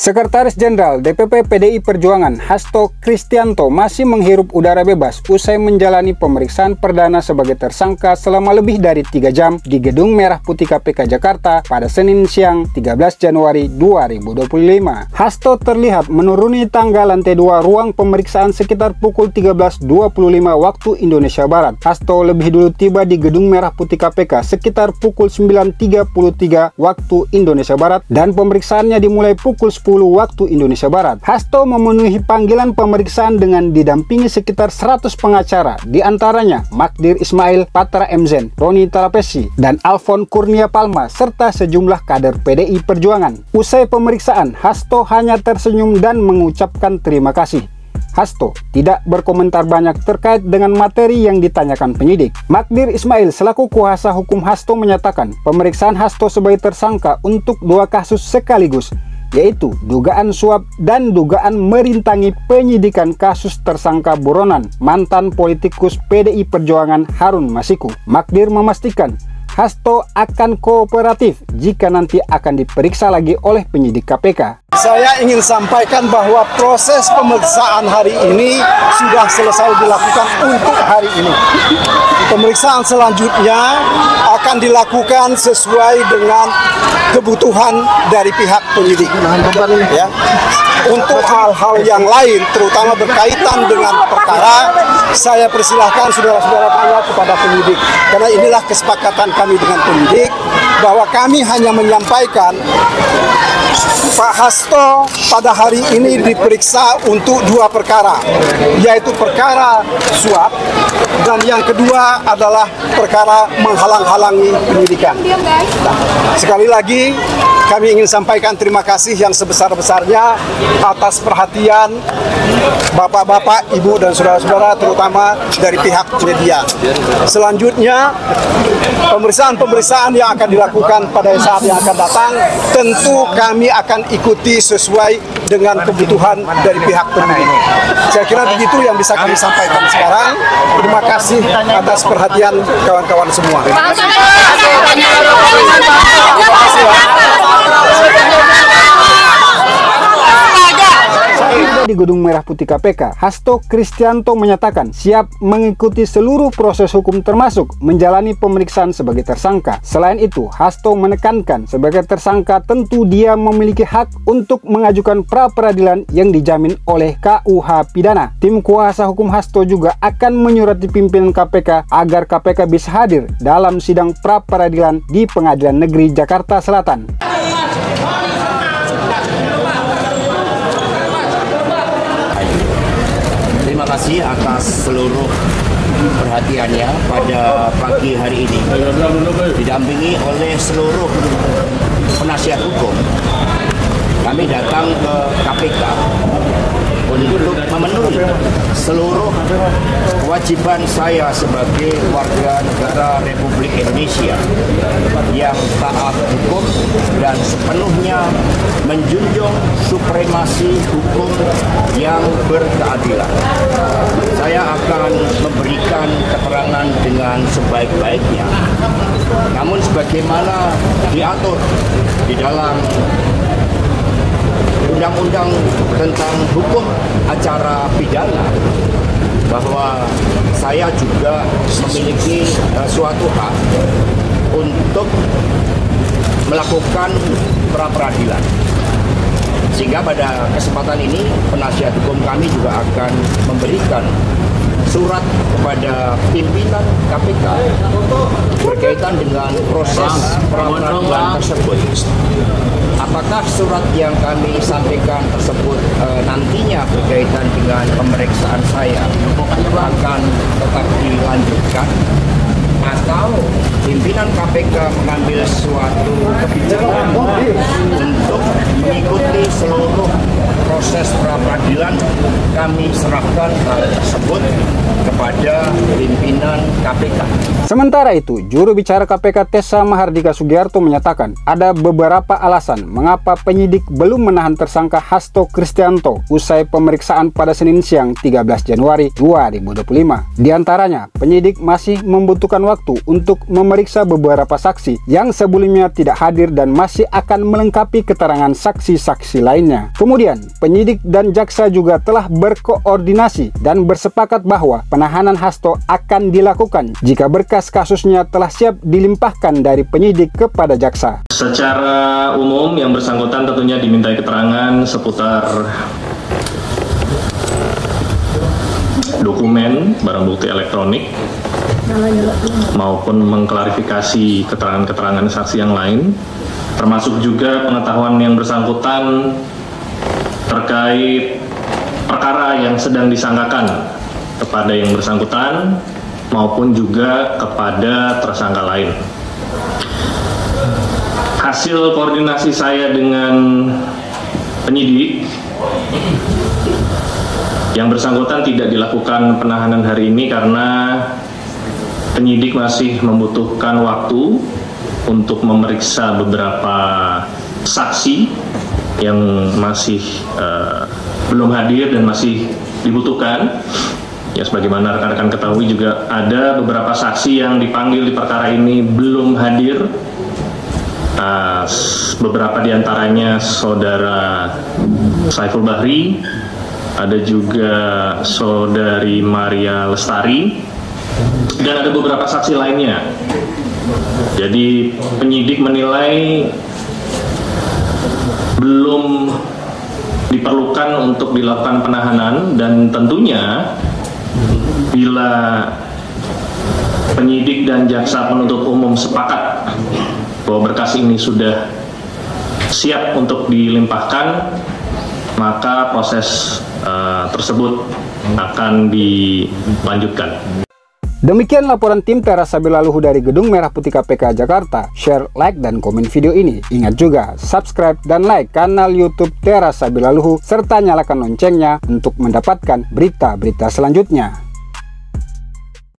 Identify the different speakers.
Speaker 1: Sekretaris Jenderal DPP PDI Perjuangan Hasto Kristianto masih menghirup udara bebas usai menjalani pemeriksaan perdana sebagai tersangka selama lebih dari 3 jam di Gedung Merah Putih KPK Jakarta pada Senin siang 13 Januari 2025. Hasto terlihat menuruni tangga lantai 2 ruang pemeriksaan sekitar pukul 13.25 waktu Indonesia Barat. Hasto lebih dulu tiba di Gedung Merah Putih KPK sekitar pukul 9.33 waktu Indonesia Barat dan pemeriksaannya dimulai pukul 10 waktu Indonesia Barat. Hasto memenuhi panggilan pemeriksaan dengan didampingi sekitar 100 pengacara, di antaranya Magdir Ismail, Patra Mzen, Roni Talapesi, dan Alfon Kurnia Palma, serta sejumlah kader PDI Perjuangan. Usai pemeriksaan, Hasto hanya tersenyum dan mengucapkan terima kasih. Hasto tidak berkomentar banyak terkait dengan materi yang ditanyakan penyidik. Magdir Ismail selaku kuasa hukum Hasto menyatakan pemeriksaan Hasto sebagai tersangka untuk 2 kasus sekaligus, yaitu dugaan suap dan dugaan merintangi penyidikan kasus tersangka buronan mantan politikus PDI Perjuangan Harun Masiku. Magdir memastikan Hasto akan kooperatif jika nanti akan diperiksa lagi oleh penyidik KPK.
Speaker 2: Saya ingin sampaikan bahwa proses pemeriksaan hari ini sudah selesai dilakukan untuk hari ini. Pemeriksaan selanjutnya akan dilakukan sesuai dengan kebutuhan dari pihak penyidik. Ya. Untuk hal-hal yang lain, terutama berkaitan dengan perkara, saya persilahkan saudara-saudara tanya kepada penyidik. Karena inilah kesepakatan kami dengan penyidik, bahwa kami hanya menyampaikan Pak Hasto pada hari ini diperiksa untuk 2 perkara, yaitu perkara suap dan yang kedua adalah perkara menghalang-halangi penyidikan. Nah, sekali lagi kami ingin sampaikan terima kasih yang sebesar-besarnya atas perhatian bapak-bapak, ibu dan saudara-saudara, terutama dari pihak media. Selanjutnya, pemeriksaan-pemeriksaan yang akan dilakukan pada saat yang akan datang tentu kami akan ikuti sesuai dengan kebutuhan dari pihak penyidik. Saya kira begitu yang bisa kami sampaikan sekarang. Terima kasih atas perhatian kawan-kawan semua.
Speaker 1: Di Gedung Merah Putih KPK, Hasto Kristianto menyatakan siap mengikuti seluruh proses hukum termasuk menjalani pemeriksaan sebagai tersangka. Selain itu, Hasto menekankan sebagai tersangka tentu dia memiliki hak untuk mengajukan pra-peradilan yang dijamin oleh KUH Pidana. Tim kuasa hukum Hasto juga akan menyurati pimpinan KPK agar KPK bisa hadir dalam sidang pra-peradilan di Pengadilan Negeri Jakarta Selatan.
Speaker 3: Terima kasih atas seluruh perhatiannya pada pagi hari ini, didampingi oleh seluruh penasihat hukum. Kami datang ke KPK untuk memenuhi seluruh kewajiban saya sebagai warga negara Republik Indonesia yang taat hukum dan sepenuhnya menjunjung supremasi hukum yang berkeadilan. Saya akan memberikan keterangan dengan sebaik-baiknya, namun sebagaimana diatur di dalam Undang-Undang tentang hukum acara pidana, bahwa saya juga memiliki suatu hak untuk melakukan pra-peradilan. Sehingga pada kesempatan ini penasihat hukum kami juga akan memberikan surat kepada pimpinan KPK berkaitan dengan proses pra-peradilan tersebut. Apakah surat yang kami sampaikan tersebut nantinya berkaitan dengan pemeriksaan saya akan tetap dilanjutkan, atau pimpinan KPK mengambil suatu kebijakan untuk mengikuti seluruh proses pra-peradilan, kami serahkan hal tersebut kepada pimpinan KPK.
Speaker 1: Sementara itu, juru bicara KPK Tessa Mahardika Sugiarto menyatakan ada beberapa alasan mengapa penyidik belum menahan tersangka Hasto Kristianto usai pemeriksaan pada Senin siang 13 Januari 2025. Di antaranya, penyidik masih membutuhkan waktu untuk memeriksa beberapa saksi yang sebelumnya tidak hadir dan masih akan melengkapi keterangan saksi-saksi lainnya. Kemudian, penyidik dan jaksa juga telah berkoordinasi dan bersepakat bahwa penahanan Hasto akan dilakukan jika berkas kasusnya telah siap dilimpahkan dari penyidik kepada jaksa.
Speaker 4: Secara umum yang bersangkutan tentunya dimintai keterangan seputar dokumen, barang bukti elektronik, maupun mengklarifikasi keterangan-keterangan saksi yang lain, termasuk juga pengetahuan yang bersangkutan terkait perkara yang sedang disangkakan kepada yang bersangkutan maupun juga kepada tersangka lain. Hasil koordinasi saya dengan penyidik, yang bersangkutan tidak dilakukan penahanan hari ini karena penyidik masih membutuhkan waktu untuk memeriksa beberapa saksi yang masih belum hadir dan masih dibutuhkan. Ya, sebagaimana rekan-rekan ketahui juga ada beberapa saksi yang dipanggil di perkara ini belum hadir. Beberapa diantaranya Saudara Saiful Bahri, ada juga Saudari Maria Lestari, dan ada beberapa saksi lainnya. Jadi penyidik menilai belum diperlukan untuk dilakukan penahanan, dan tentunya bila penyidik dan jaksa penuntut umum sepakat bahwa berkas ini sudah siap untuk dilimpahkan, maka proses tersebut akan dilanjutkan.
Speaker 1: Demikian laporan tim Tera Sabila Luhu dari Gedung Merah Putih KPK Jakarta. Share, like, dan komen video ini. Ingat juga, subscribe dan like kanal YouTube Tera Sabila Luhu serta nyalakan loncengnya untuk mendapatkan berita-berita selanjutnya.